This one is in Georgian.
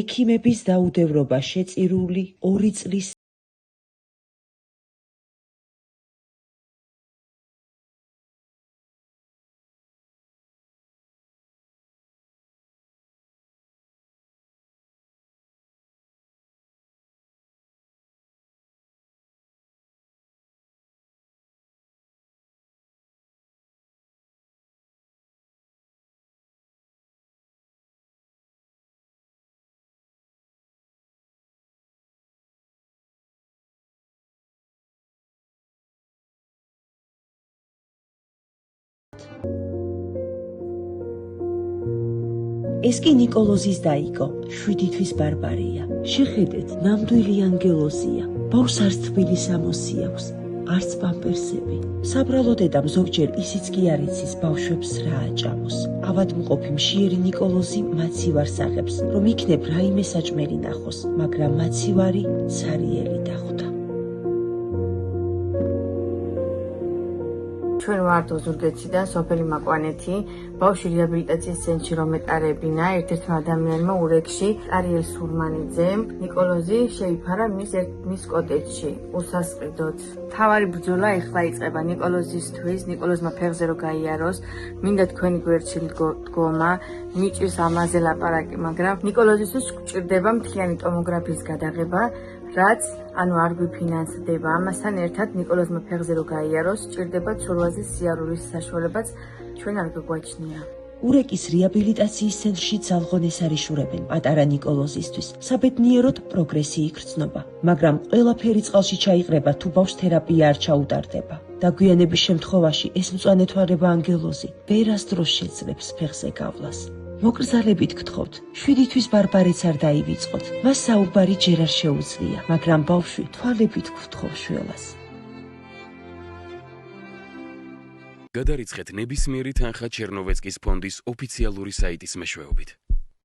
ექიმების დაუდევრობა შეწირული 2 წლის ეს კი ნიკოლოზის დაიგო, 7 თვის ბარბარია. შეხედეთ, ნამდვილი ანგელოზია. ბავშვს არც თბილი სამოსი აქვს, არც პამპერსები. საბრალო დედამ ზოგჯერ ისიც კი არ იცის ბავშვებს რა აჭამოს. ავადმყოფი მშიერი ნიკოლოზი მაცივარს აღებს, რომ იქნებ რაიმე საჭმელი ნახოს, მაგრამ მაცივარი ცარიელი დახვდა. ჩვენ ვართ ოზურგეთიდან, სოფელი მაკვანეთი, ბავშვი რეაბილიტაციის ცენტრში რომ ეტარებინა, ერთ-ერთმა ადამიანმა ურეკში, არიელ სურმანიძემ, ნიკოლოზი შეიფარა მის კოტეჯში, უსასყიდოდ. თავარი ბრძოლა ეხლა იწყება ნიკოლოზისთვის, ნიკოლოზმა ფეხზე რო გაიაროს, მინდა თქვენი გვერდში დგომა, მიჭირს ამაზე ლაპარაკი, მაგრამ ნიკოლოზისთვის გვჭირდება მთლიანი ტომოგრაფიის გადაღება, რაც ანუ არ გვიფინანსდება. ამასთან ერთად ნიკოლოზმა ფეხზე რო გაიაროს, სჭირდება ცურვაზე სიარულის საშუალებაც ჩვენ არ გვაგვაჩნია. ურეკის რეაბილიტაციის ცენტრში ძალღონ ესარიშურებენ პატარა ნიკოლოზისთვის. საბედნიეროდ პროგრესი იგრძნობა, მაგრამ ყველაფერი წყალში ჩაიყრება თუ ბავშვს თერაპია არ ჩაუტარდება. დაგვიანების შემთხვევაში ეს მწვანეთვალება ანგელოზი ვერასდროს შეძლებს ფეხზე გავლას. მოგრძალებით გთხოვთ, 7 თვის ბარბარეც არ დაივიწყოთ. მას საუბარი ჯერ არ შეუძლია, მაგრამ ბავშვი თვალებით გვთხოვ შველას. გადარიცხეთ ნებისმიერი თანხა ჩერნოვეცკის ფონდის ოფიციალური საიტის მეშვეობით.